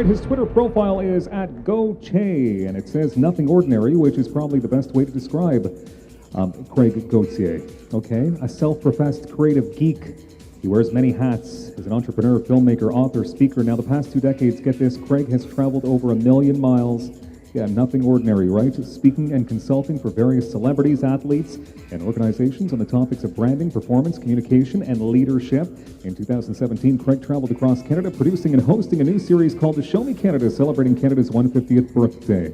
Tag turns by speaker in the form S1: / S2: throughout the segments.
S1: right, his Twitter profile is at Gauthier, and it says nothing ordinary, which is probably the best way to describe Craig Gauthier. Okay, a self-professed creative geek. He wears many hats as an entrepreneur, filmmaker, author, speaker. Now, the past 2 decades, get this, Craig has traveled over 1 million miles. Yeah, nothing ordinary, right? Speaking and consulting for various celebrities, athletes, and organizations on the topics of branding, performance, communication, and leadership. In 2017, Craig traveled across Canada, producing and hosting a new series called the Show Me Canada, celebrating Canada's 150th birthday.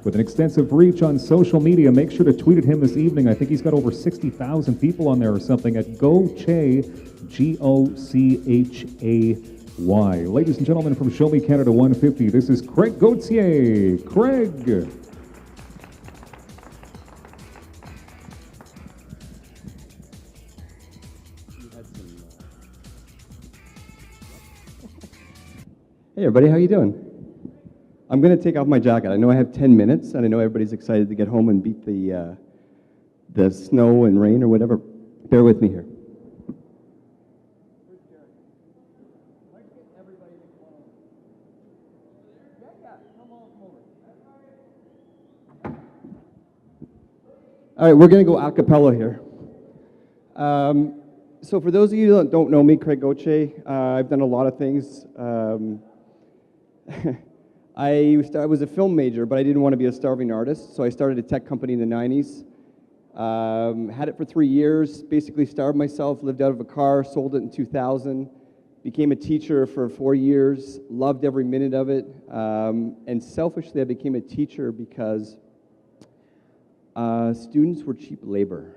S1: With an extensive reach on social media, make sure to tweet at him this evening. I think he's got over 60,000 people on there or something at Gauthier, Gochay. Ladies and gentlemen, from Show Me Canada 150, this is Craig Gauthier. Craig.
S2: Hey everybody, how you doing? I'm going to take off my jacket. I know I have 10 minutes, and I know everybody's excited to get home and beat the snow and rain or whatever. Bear with me here. All right, we're going to go a cappella here. So for those of you that don't know me, Craig Gauthier, I've done a lot of things. I was a film major, but I didn't want to be a starving artist, so I started a tech company in the 90s. Had it for 3 years, basically starved myself, lived out of a car, sold it in 2000, became a teacher for 4 years, loved every minute of it, and selfishly I became a teacher because students were cheap labor.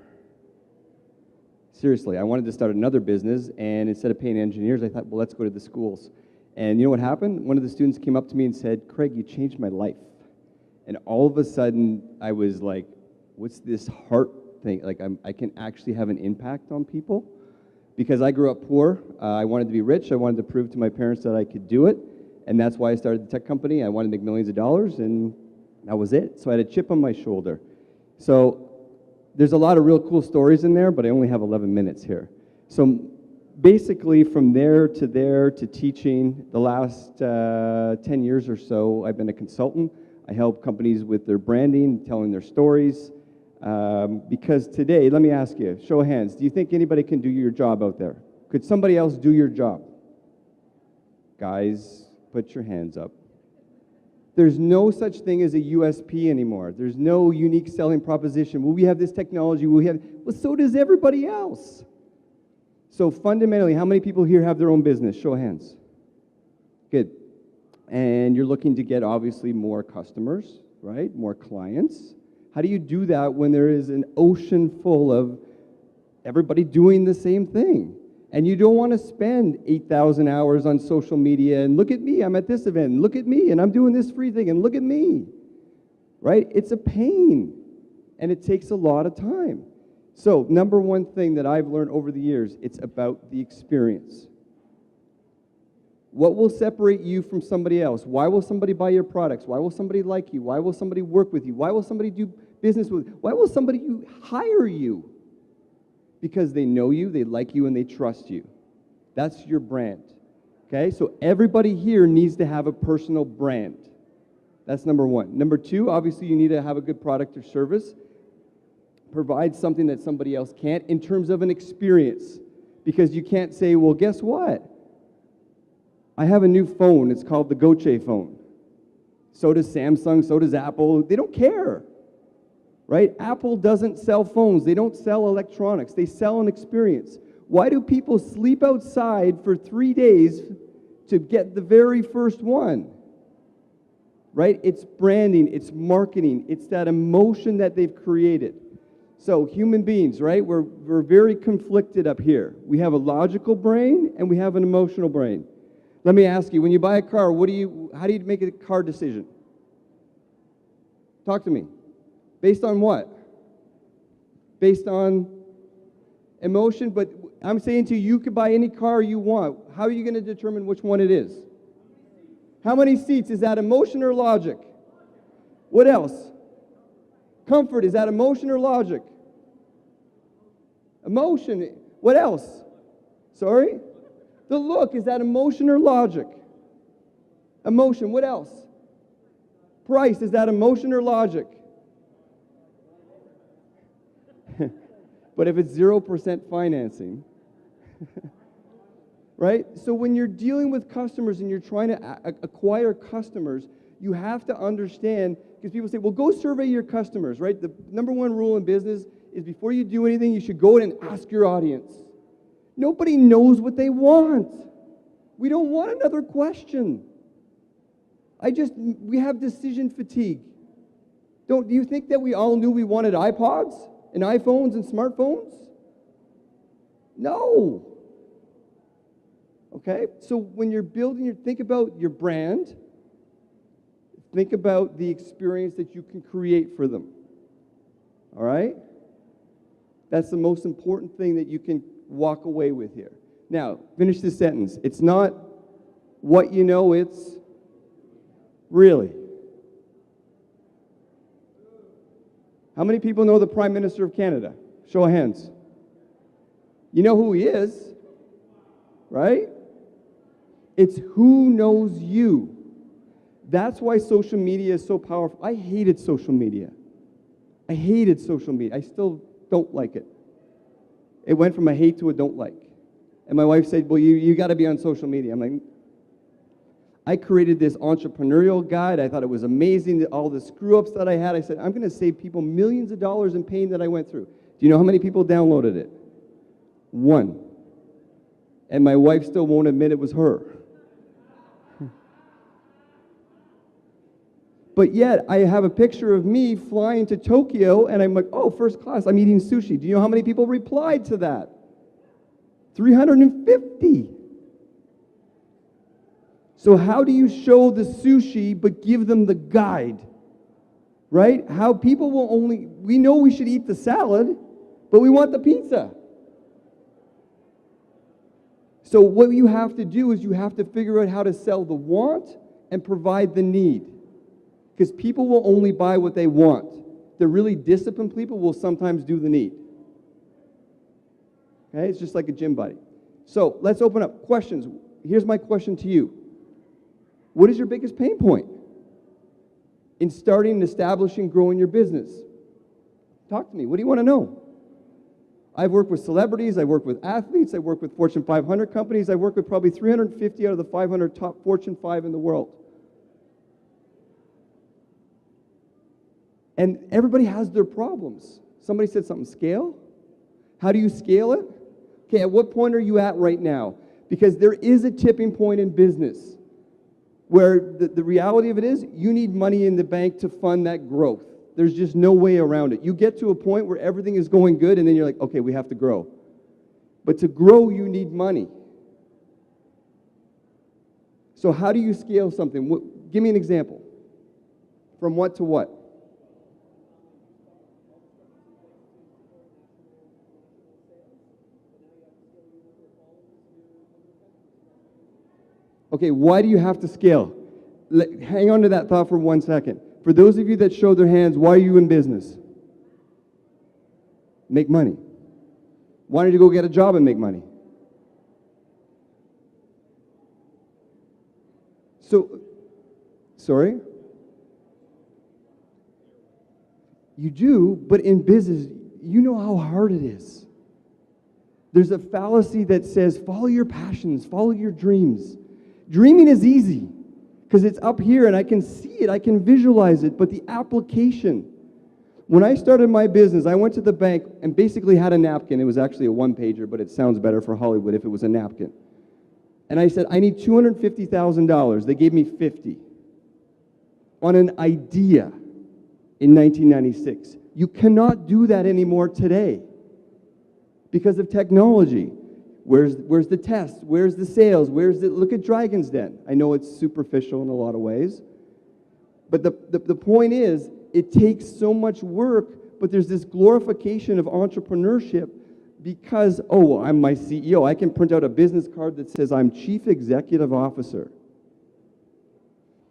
S2: Seriously, I wanted to start another business, and instead of paying engineers, I thought, well, let's go to the schools. And you know what happened? One of the students came up to me and said, Craig, you changed my life. And all of a sudden, I was like, what's this heart thing? Like, I can actually have an impact on people. Because I grew up poor, I wanted to be rich, I wanted to prove to my parents that I could do it, and that's why I started the tech company. I wanted to make millions of dollars, and that was it. So I had a chip on my shoulder. So there's a lot of real cool stories in there, but I only have 11 minutes here. So basically from there to teaching, the last 10 years or so, I've been a consultant. I help companies with their branding, telling their stories. Because today, let me ask you, show of hands, do you think anybody can do your job out there? Could somebody else do your job? Guys, put your hands up. There's no such thing as a USP anymore. There's no unique selling proposition. Well, we have this technology, well, so does everybody else. So fundamentally, how many people here have their own business? Show of hands. Good. And you're looking to get, obviously, more customers, right? More clients. How do you do that when there is an ocean full of everybody doing the same thing? And you don't want to spend 8,000 hours on social media and look at me, I'm at this event, and look at me, and I'm doing this free thing, and look at me, right? It's a pain, and it takes a lot of time. So, number one thing that I've learned over the years, it's about the experience. What will separate you from somebody else? Why will somebody buy your products? Why will somebody like you? Why will somebody work with you? Why will somebody do business with you? Why will somebody hire you? Because they know you, they like you, and they trust you. That's your brand. Okay? So everybody here needs to have a personal brand. That's number one. Number two, obviously you need to have a good product or service. Provide something that somebody else can't in terms of an experience. Because you can't say, well, guess what? I have a new phone. It's called the Gauthier phone. So does Samsung, so does Apple. They don't care. Right? Apple doesn't sell phones. They don't sell electronics. They sell an experience. Why do people sleep outside for 3 days to get the very first one? Right? It's branding. It's marketing. It's that emotion that they've created. So human beings, right? We're very conflicted up here. We have a logical brain and we have an emotional brain. Let me ask you, when you buy a car, how do you make a car decision? Talk to me. Based on what? Based on emotion, but I'm saying to you, you could buy any car you want. How are you going to determine which one it is? How many seats? Is that emotion or logic? What else? Comfort, is that emotion or logic? Emotion. What else? Sorry? The look, is that emotion or logic? Emotion. What else? Price. Is that emotion or logic? But if it's 0% financing, right? So when you're dealing with customers and you're trying to acquire customers, you have to understand, because people say, well, go survey your customers, right? The number one rule in business is before you do anything, you should go in and ask your audience. Nobody knows what they want. We don't want another question. We have decision fatigue. Do you think that we all knew we wanted iPods and iPhones and smartphones? No. Okay? So when you're building think about your brand, think about the experience that you can create for them. All right? That's the most important thing that you can walk away with here. Now, finish this sentence. It's not what you know, it's really. How many people know the Prime Minister of Canada? Show of hands. You know who he is, right? It's who knows you. That's why social media is so powerful. I hated social media. I hated social media. I still don't like it. It went from a hate to a don't like. And my wife said, well, you got to be on social media. I'm like, I created this entrepreneurial guide. I thought it was amazing, all the screw-ups that I had. I said, I'm going to save people millions of dollars in pain that I went through. Do you know how many people downloaded it? 1. And my wife still won't admit it was her. But yet, I have a picture of me flying to Tokyo, and I'm like, oh, first class, I'm eating sushi. Do you know how many people replied to that? 350. So how do you show the sushi but give them the guide? Right? How people will we know we should eat the salad, but we want the pizza. So what you have to do is you have to figure out how to sell the want and provide the need. Because people will only buy what they want. The really disciplined people will sometimes do the need. Okay? It's just like a gym buddy. So let's open up questions. Here's my question to you. What is your biggest pain point in starting, establishing, growing your business? Talk to me. What do you want to know? I've worked with celebrities. I've worked with athletes. I've worked with Fortune 500 companies. I've worked with probably 350 out of the 500 top Fortune 5 in the world. And everybody has their problems. Somebody said something, scale? How do you scale it? Okay, at what point are you at right now? Because there is a tipping point in business where the reality of it is you need money in the bank to fund that growth. There's just no way around it. You get to a point where everything is going good and then you're like, okay, we have to grow. But to grow, you need money. So how do you scale something? Give me an example. From what to what? Okay, why do you have to scale? Hang on to that thought for 1 second. For those of you that showed their hands, why are you in business? Make money. Why don't you go get a job and make money? So, sorry? You do, but in business, you know how hard it is. There's a fallacy that says, follow your passions, follow your dreams. Dreaming is easy because it's up here and I can see it, I can visualize it, but the application. When I started my business, I went to the bank and basically had a napkin. It was actually a one-pager, but it sounds better for Hollywood if it was a napkin. And I said, I need $250,000. They gave me 50 on an idea in 1996. You cannot do that anymore today because of technology. Where's the test? Where's the sales? Look at Dragon's Den. I know it's superficial in a lot of ways. But the point is, it takes so much work, but there's this glorification of entrepreneurship because, oh, I'm my CEO. I can print out a business card that says I'm Chief Executive Officer.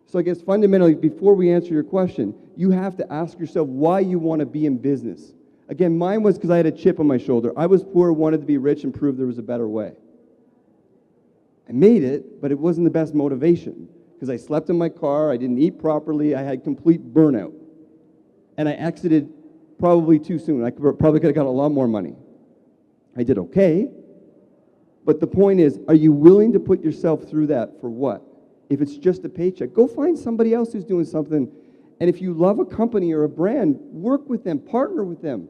S2: So I guess fundamentally, before we answer your question, you have to ask yourself why you want to be in business. Again, mine was because I had a chip on my shoulder. I was poor, wanted to be rich, and prove there was a better way. I made it, but it wasn't the best motivation. because I slept in my car, I didn't eat properly, I had complete burnout. And I exited probably too soon. I probably could have got a lot more money. I did okay, but the point is, are you willing to put yourself through that for what? If it's just a paycheck, go find somebody else who's doing something. And if you love a company or a brand, work with them, partner with them.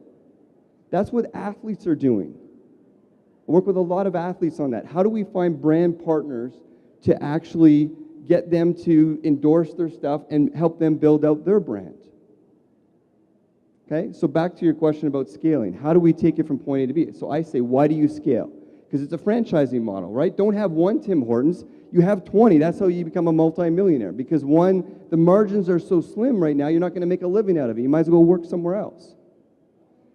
S2: That's what athletes are doing. I work with a lot of athletes on that. How do we find brand partners to actually get them to endorse their stuff and help them build out their brand? Okay, so back to your question about scaling. How do we take it from point A to B? So I say, why do you scale? Because it's a franchising model, right? Don't have one Tim Hortons, you have 20. That's how you become a multimillionaire. Because one, the margins are so slim right now, you're not going to make a living out of it. You might as well work somewhere else.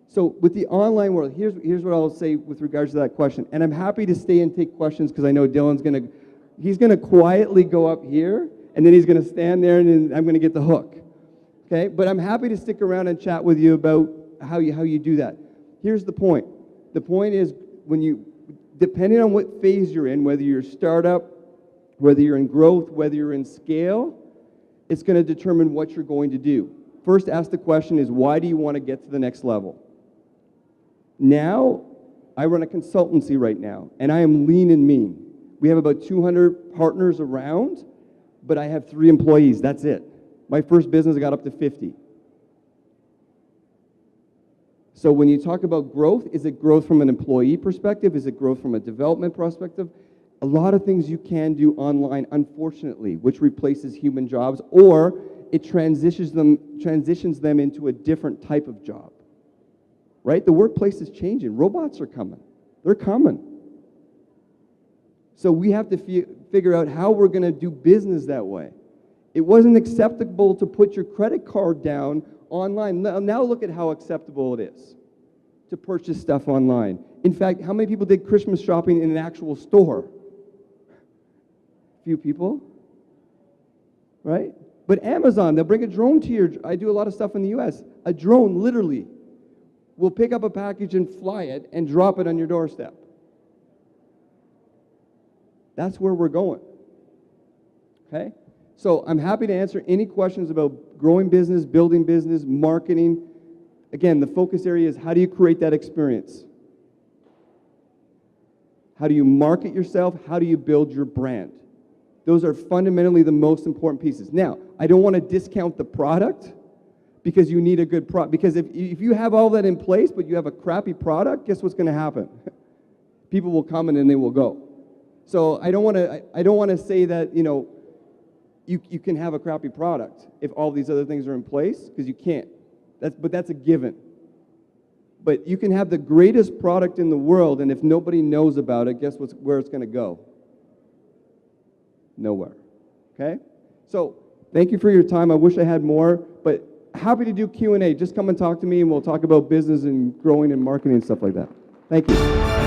S2: So with the online world, here's what I'll say with regards to that question. And I'm happy to stay and take questions because I know Dylan's he's going to quietly go up here, and then he's going to stand there, and then I'm going to get the hook. Okay? But I'm happy to stick around and chat with you about how you do that. Here's the point. The point is, depending on what phase you're in, whether you're a startup, whether you're in growth, whether you're in scale, it's going to determine what you're going to do. First, ask the question is, why do you want to get to the next level? Now, I run a consultancy right now, and I am lean and mean. We have about 200 partners around, but I have 3 employees. That's it. My first business, I got up to 50. So when you talk about growth, is it growth from an employee perspective? Is it growth from a development perspective? A lot of things you can do online, unfortunately, which replaces human jobs, or it transitions them into a different type of job. Right? The workplace is changing. Robots are coming. They're coming. So we have to figure out how we're going to do business that way. It wasn't acceptable to put your credit card down online. Now look at how acceptable it is to purchase stuff online. In fact, how many people did Christmas shopping in an actual store? Few people. Right? But Amazon, they'll bring a drone to I do a lot of stuff in the US. A drone, literally, will pick up a package and fly it and drop it on your doorstep. That's where we're going. Okay? So I'm happy to answer any questions about growing business, building business, marketing. Again, the focus area is how do you create that experience? How do you market yourself? How do you build your brand? Those are fundamentally the most important pieces. Now, I don't want to discount the product because you need a good product. Because if you have all that in place, but you have a crappy product, guess what's going to happen? People will come and then they will go. So I don't want to say that, you can have a crappy product if all these other things are in place, because you can't. But that's a given. But you can have the greatest product in the world, and if nobody knows about it, guess where it's going to go? Nowhere. Okay? So thank you for your time. I wish I had more, but happy to do Q&A. Just come and talk to me, and we'll talk about business and growing and marketing and stuff like that. Thank you.